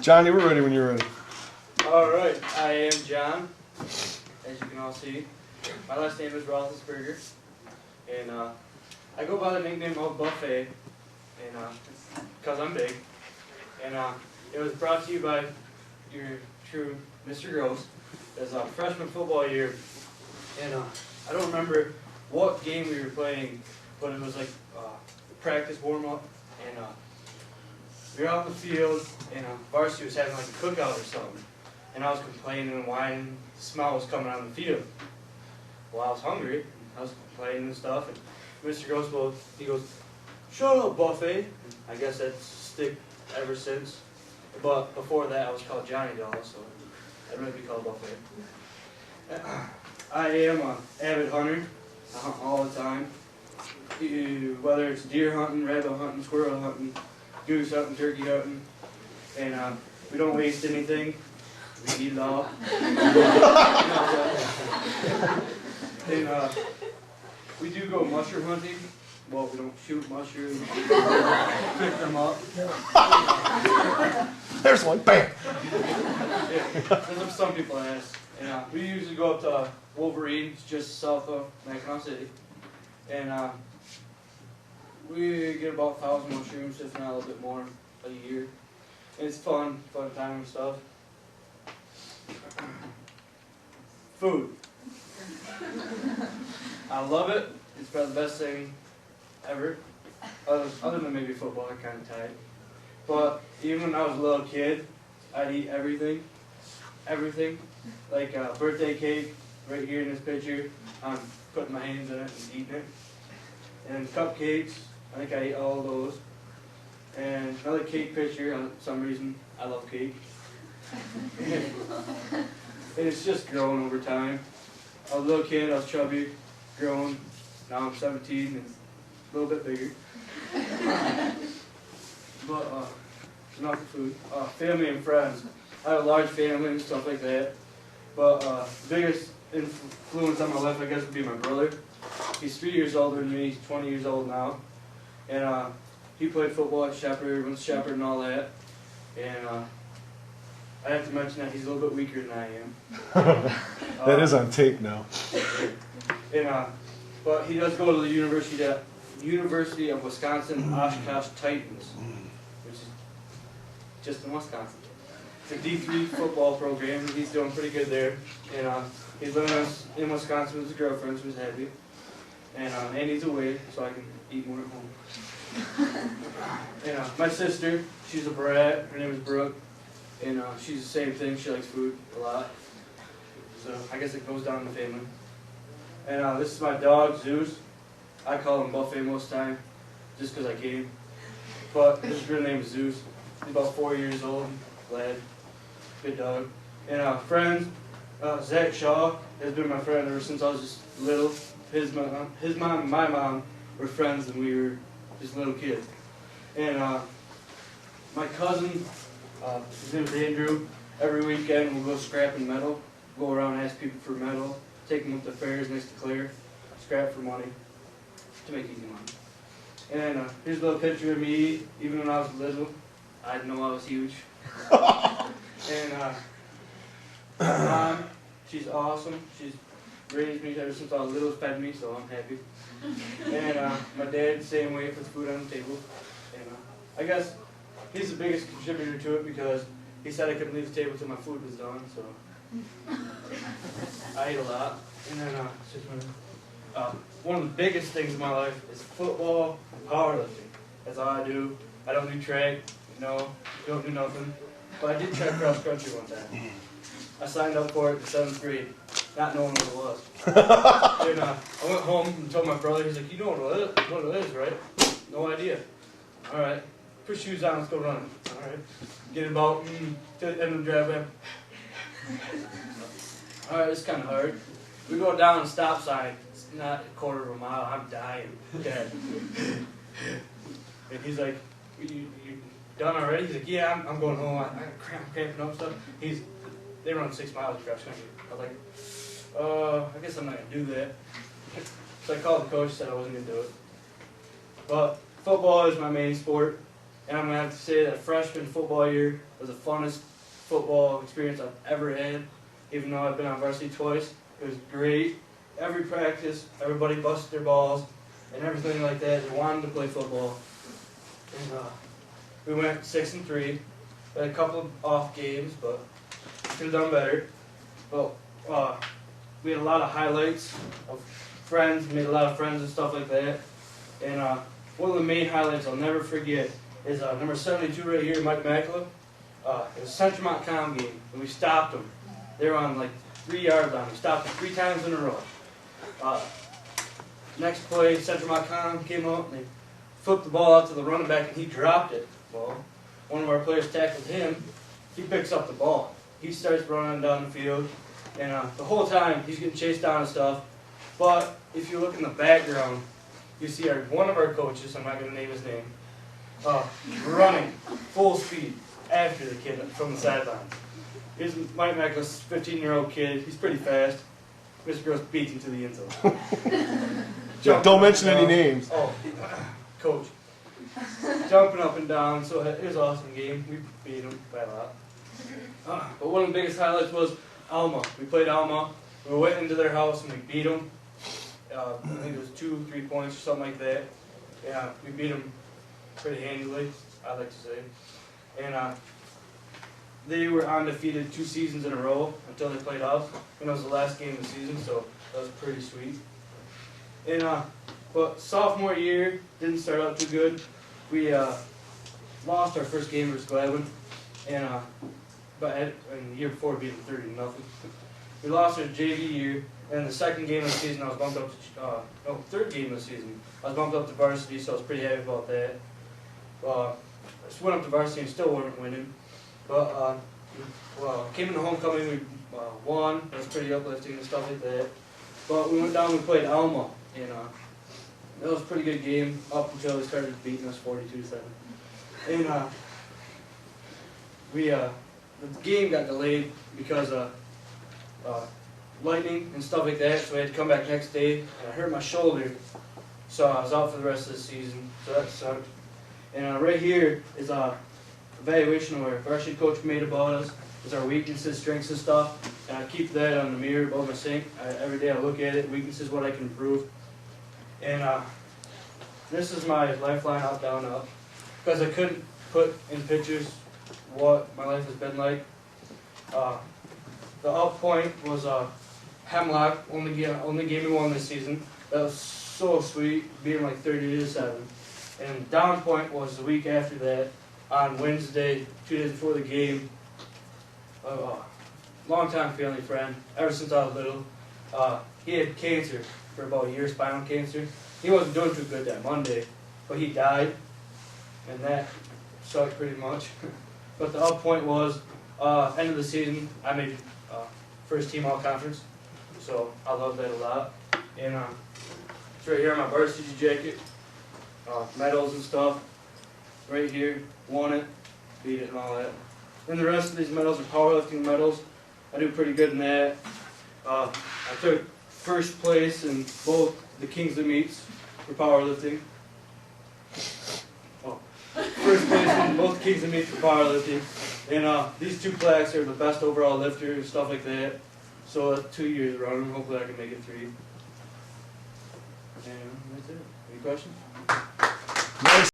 Johnny, we're ready when you're ready. Alright, I am John, as you can all see. My last name is Roethlisberger, and I go by the nickname of Buffet, and because I'm big. And it was brought to you by your true Mr. Gross. It was freshman football year, and I don't remember what game we were playing, but it was like practice warm-up, and we were out in the field, and varsity was having like a cookout or something. And I was complaining and whining. The smell was coming out of the field. Well, I was hungry. I was complaining and stuff. And Mr. Gross, he goes, "Shut up, Buffet." I guess that's stick ever since. But before that, I was called Johnny Doll, so I'd really be called Buffet. I am an avid hunter. I hunt all the time. Whether it's deer hunting, rabbit hunting, squirrel hunting, goose hunting, turkey hunting. And we don't waste anything. We eat it all. And we do go mushroom hunting. Well, we don't shoot mushrooms. Pick them up. There's one. Bam! Yeah, that's what some people ask. And we usually go up to Wolverine, just south of Mackinac City. And we get about 1,000 mushrooms, if not a little bit more, a year. And it's fun time and stuff. Food. I love it. It's probably the best thing ever. Other than maybe football, I kind of tied. But even when I was a little kid, I'd eat everything. Everything. Like birthday cake, right here in this picture. I'm putting my hands in it and eating it. And cupcakes, I think I ate all those. And another cake picture, for some reason, I love cake. And it's just grown over time. I was a little kid, I was chubby, grown. Now I'm 17 and a little bit bigger. But enough for food. Family and friends. I have a large family and stuff like that. But the biggest influence on my life, I guess, would be my brother. He's 3 years older than me. He's 20 years old now. And he played football at Shepherd, went to Shepherd and all that. And I have to mention that he's a little bit weaker than I am. That is on tape now. And but he does go to the University of Wisconsin Oshkosh Titans, which is just in Wisconsin. It's a D3 football program. He's doing pretty good there. And he's living in Wisconsin with his girlfriend, so he's happy. And he's away, so I can eat more at home. And my sister, she's a brat. Her name is Brooke. And she's the same thing. She likes food a lot. So I guess it goes down in the family. And this is my dog, Zeus. I call him Buffet most of the time, just because I can. But his real name is Zeus. He's about 4 years old, glad, good dog. And friends, Zach Shaw has been my friend ever since I was just little. His mom and my mom were friends when we were just little kids. And my cousin, his name is Andrew. Every weekend we'll go scrapping metal, go around and ask people for metal, take them up to fairs next to Claire, scrap for money, to make easy money. And here's a little picture of me, even when I was little. I didn't know I was huge. And my mom, she's awesome. She's raised me ever since I was little, fed me, so I'm happy. And my dad, same way, puts food on the table. And I guess he's the biggest contributor to it because he said I couldn't leave the table until my food was done, so I ate a lot. And then one of the biggest things in my life is football and powerlifting. That's all I do. I don't do track, don't do nothing. But I did try cross country one time. I signed up for it in 7th grade, not knowing what it was. And I went home and told my brother, he's like, "You know what it is, right?" "No idea." "All right, put shoes on, let's go running." All right, get about to the end of the drive. All right, it's kind of hard. We go down a stop sign. It's not a quarter of a mile. I'm dying. Dead. And he's like, you done already?" He's like, "Yeah, I'm going home. I'm cramping up stuff." They run 6 miles cross country. I was like, I guess I'm not going to do that. So I called the coach, said I wasn't going to do it. But football is my main sport. And I'm going to have to say that freshman football year was the funnest football experience I've ever had. Even though I've been on varsity twice, it was great. Every practice, everybody busted their balls and everything like that. They wanted to play football. And we went 6-3. Had a couple of off games, but could have done better. But we had a lot of highlights of friends, made a lot of friends and stuff like that. And one of the main highlights I'll never forget is number 72 right here, Mike Makla. It was a Centremont Com game, and we stopped them. They were on like 3 yard line. We stopped them 3 times in a row. Next play, Centremont Com came up, and they flipped the ball out to the running back, and he dropped it. Well, one of our players tackled him. He picks up the ball. He starts running down the field, and the whole time he's getting chased down and stuff. But if you look in the background, you see one of our coaches, I'm not going to name his name, running full speed after the kid from the sidelines. Here's Mike Mackle's 15-year-old kid. He's pretty fast. Mr. Gross beats him to the end zone. Don't mention any names. Oh, coach. Jumping up and down. So it was an awesome game. We beat him by a lot. But one of the biggest highlights was Alma. We played Alma. We went into their house and we beat them. I think it was 2-3 points or something like that. Yeah, we beat them pretty handily, I'd like to say. And they were undefeated 2 seasons in a row until they played us. And it was the last game of the season, so that was pretty sweet. And but sophomore year didn't start out too good. We lost our first game versus Gladwin, and but the year before we beat them 30-0. We lost our JV year, and the second game of the season I was bumped up to third game of the season I was bumped up to varsity, so I was pretty happy about that. I just went up to varsity and still weren't winning, but came into homecoming, we won. That was pretty uplifting and stuff like that. But we went down and we played Alma, and that was a pretty good game up until they started beating us 42-7. And the game got delayed because of lightning and stuff like that, so we had to come back next day, and I hurt my shoulder, so I was out for the rest of the season, so that sucked. And right here is a evaluation where our varsity coach made about us. It's our weaknesses, strengths, and stuff, and I keep that on the mirror above my sink. Every day I look at it, weaknesses, what I can improve. And this is my lifeline up, down, up, because I couldn't put in pictures what my life has been like. The up point was Hemlock, only gave me 1 this season. That was so sweet, being like 30-7. And down point was the week after that, on Wednesday, 2 days before the game. Long-time family friend, ever since I was little. He had cancer for about a year, spinal cancer. He wasn't doing too good that Monday, but he died, and that sucked pretty much. But the up point was, end of the season, I made first team all-conference, so I love that a lot. And it's right here on my varsity jacket, medals and stuff. Right here, won it, beat it and all that. And the rest of these medals are powerlifting medals. I do pretty good in that. I took first place in both the Kingsley meets for powerlifting. First place in both Kingsley meets for powerlifting. And these 2 plaques are the best overall lifter and stuff like that. So 2 years running, hopefully I can make it 3. And that's it. Any questions? Nice.